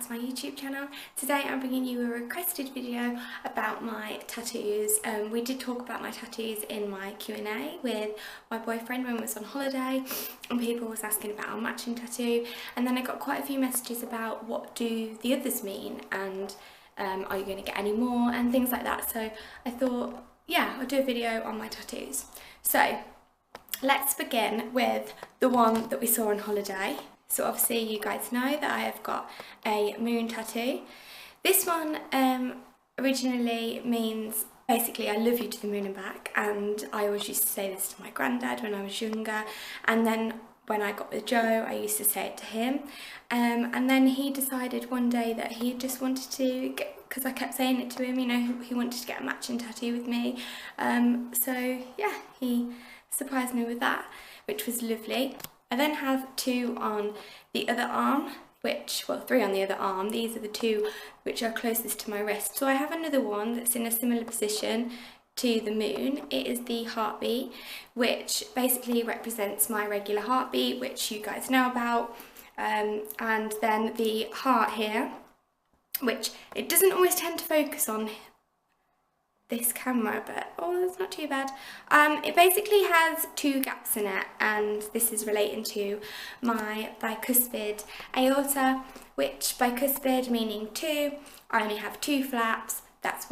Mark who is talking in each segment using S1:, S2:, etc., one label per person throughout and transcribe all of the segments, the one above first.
S1: back to my YouTube channel. Today I'm bringing you a requested video about my tattoos. We did talk about my tattoos in my Q&A with my boyfriend when we was on holiday, and people was asking about our matching tattoo, and then I got quite a few messages about what do the others mean, and are you going to get any more and things like that. So I thought, yeah, I'll do a video on my tattoos. So let's begin with the one that we saw on holiday. So obviously you guys know that I have got a moon tattoo. This one originally means basically I love you to the moon and back, and I always used to say this to my granddad when I was younger, and then when I got with Joe I used to say it to him, and then he decided one day that he just wanted to get, because I kept saying it to him, you know, he wanted to get a matching tattoo with me, so yeah, he surprised me with that, which was lovely. I then have two on the other arm, three on the other arm. These are the two which are closest to my wrist. So I have another one that's in a similar position to the moon. It is the heartbeat, which basically represents my regular heartbeat, which you guys know about. And then the heart here, which it doesn't always tend to focus on this camera, but oh, it's not too bad. It basically has two gaps in it, and this is relating to my bicuspid aorta, which bicuspid meaning two, I only have two flaps. That's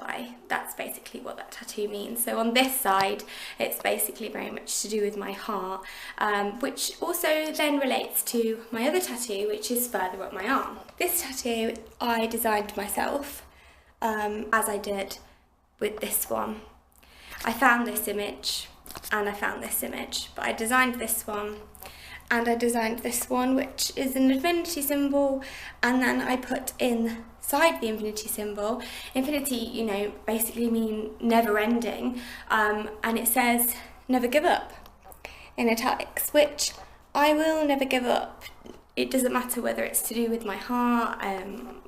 S1: basically what that tattoo means. So on this side it's basically very much to do with my heart, which also then relates to my other tattoo, which is further up my arm. This tattoo I designed myself, as I did with this one. I found this image and I found this image, but I designed this one and I designed this one, which is an infinity symbol, and then I put inside the infinity symbol, infinity, you know, basically mean never ending, and it says never give up in italics, which I will never give up. It doesn't matter whether it's to do with my heart,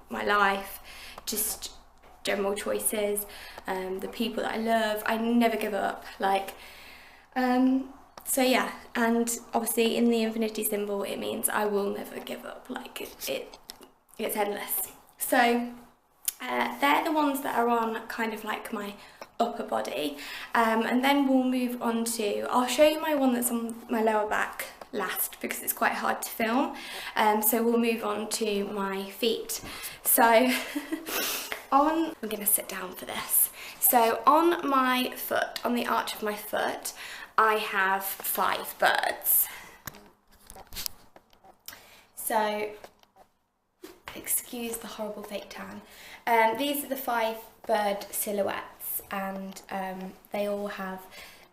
S1: my life, just general choices, the people that I love. I never give up, like, so yeah, and obviously in the infinity symbol it means I will never give up, like it's endless. So they're the ones that are on kind of like my upper body, and then we'll move on to, I'll show you my one that's on my lower back last because it's quite hard to film, so we'll move on to my feet. So I'm gonna sit down for this. So on my foot, on the arch of my foot, I have 5 birds. So, excuse the horrible fake tan. These are the 5 bird silhouettes, and they all have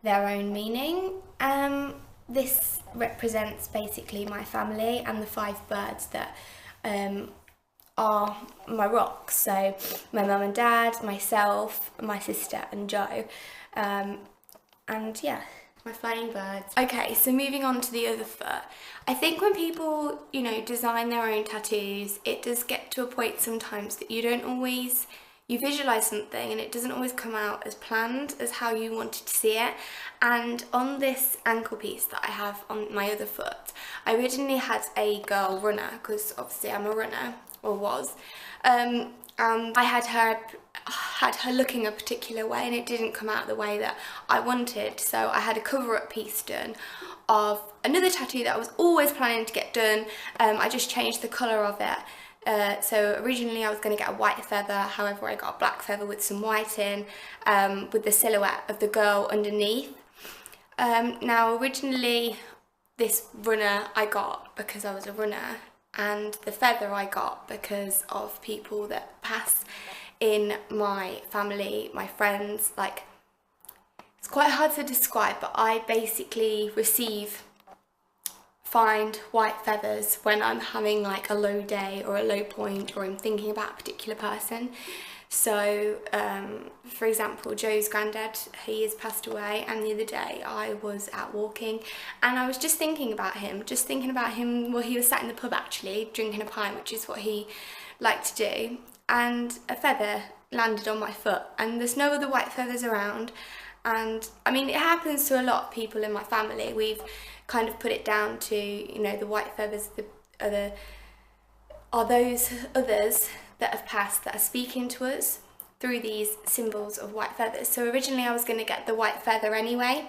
S1: their own meaning. This represents basically my family and the 5 birds that are my rocks. So my mum and dad, myself, my sister and Joe, and yeah, my flying birds. Okay, so moving on to the other foot. I think when people, you know, design their own tattoos, it does get to a point sometimes that you visualise something and it doesn't always come out as planned as how you wanted to see it. And on this ankle piece that I have on my other foot, I originally had a girl runner, because obviously I'm a runner, or was, and I had her looking a particular way and it didn't come out the way that I wanted, so I had a cover-up piece done of another tattoo that I was always planning to get done. I just changed the colour of it. So originally I was going to get a white feather, however I got a black feather with some white in, with the silhouette of the girl underneath. Now originally this runner I got because I was a runner, and the feather I got because of people that pass in my family, my friends. Like, it's quite hard to describe, but I basically find white feathers when I'm having like a low day or a low point, or I'm thinking about a particular person. So for example, Joe's granddad, he has passed away, and the other day I was out walking and I was just thinking about him, well, he was sat in the pub actually drinking a pint, which is what he liked to do, and a feather landed on my foot, and there's no other white feathers around. And I mean, it happens to a lot of people in my family. We've kind of put it down to, you know, the white feathers are the are those others that have passed that are speaking to us through these symbols of white feathers. So originally I was going to get the white feather anyway,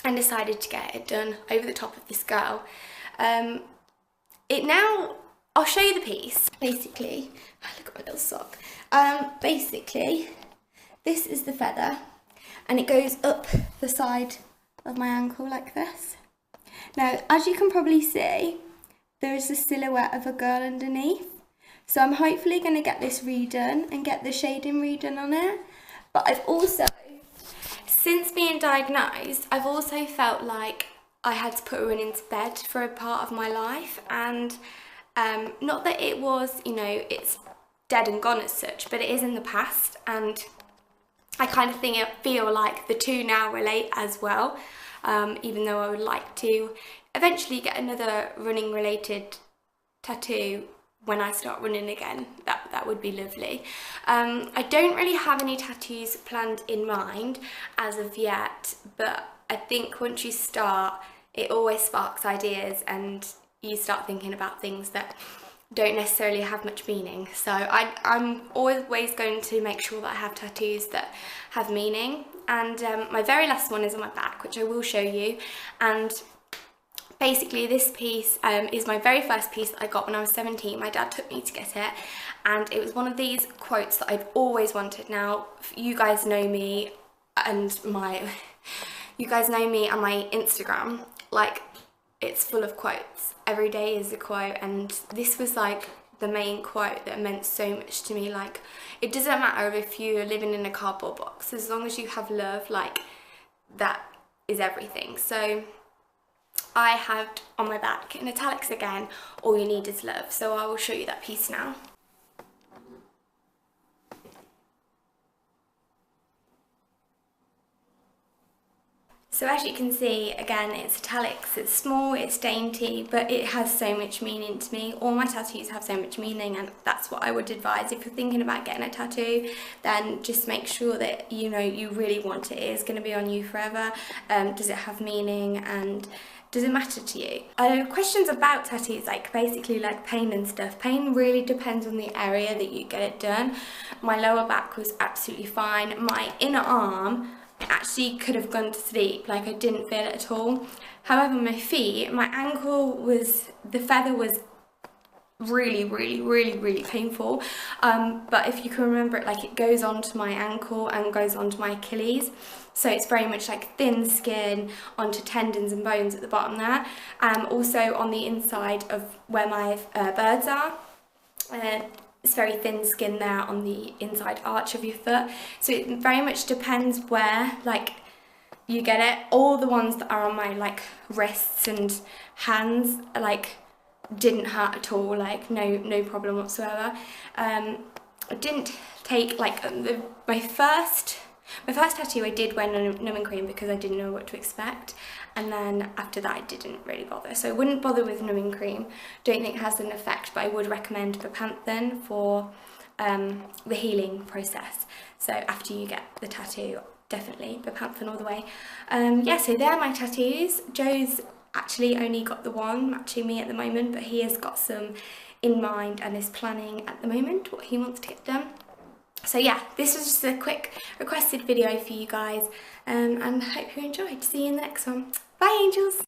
S1: and decided to get it done over the top of this girl. I'll show you the piece. Basically, look at my little sock. Basically, this is the feather, and it goes up the side of my ankle like this. Now, as you can probably see, there is a silhouette of a girl underneath. So I'm hopefully going to get this redone and get the shading redone on it. But I've also, since being diagnosed, I've also felt like I had to put running to bed for a part of my life. And not that it was, you know, it's dead and gone as such, but it is in the past. And I kind of feel like the two now relate as well. Even though I would like to eventually get another running related tattoo when I start running again. That would be lovely. I don't really have any tattoos planned in mind as of yet, but I think once you start, it always sparks ideas and you start thinking about things that don't necessarily have much meaning. So I'm always going to make sure that I have tattoos that have meaning. And my very last one is on my back, which I will show you. And basically this piece is my very first piece that I got when I was 17. My dad took me to get it, and it was one of these quotes that I've always wanted. Now, you guys know me and my Instagram, like, it's full of quotes. Every day is a quote, and this was like the main quote that meant so much to me. Like, it doesn't matter if you're living in a cardboard box, as long as you have love, like, that is everything. So I have on my back, in italics again, all you need is love. So I will show you that piece now. So as you can see, again, it's italics, it's small, it's dainty, but it has so much meaning to me. All my tattoos have so much meaning, and that's what I would advise. If you're thinking about getting a tattoo, then just make sure that you know you really want it. It is going to be on you forever. Does it have meaning, and does it matter to you? Questions about tattoos, like basically like pain and stuff. Pain really depends on the area that you get it done. My lower back was absolutely fine. My inner arm actually could have gone to sleep, like I didn't feel it at all. However, my feet, my ankle was, the feather was really painful, but if you can remember it, like, it goes onto my ankle and goes onto my Achilles, so it's very much like thin skin onto tendons and bones at the bottom there. Also on the inside of where my birds are, it's very thin skin there on the inside arch of your foot. So it very much depends where, like, you get it. All the ones that are on my, like, wrists and hands, like, didn't hurt at all, like, no problem whatsoever. I didn't take, like, my first tattoo I did wear numbing cream because I didn't know what to expect, and then after that I didn't really bother. So I wouldn't bother with numbing cream. Don't think it has an effect, but I would recommend Bepanthen for the healing process. So after you get the tattoo, definitely Bepanthen all the way. Yeah, so they're my tattoos. Joe's actually only got the one matching me at the moment, but he has got some in mind and is planning at the moment what he wants to get done. So yeah, this was just a quick requested video for you guys, and I hope you enjoyed. See you in the next one. Bye, angels!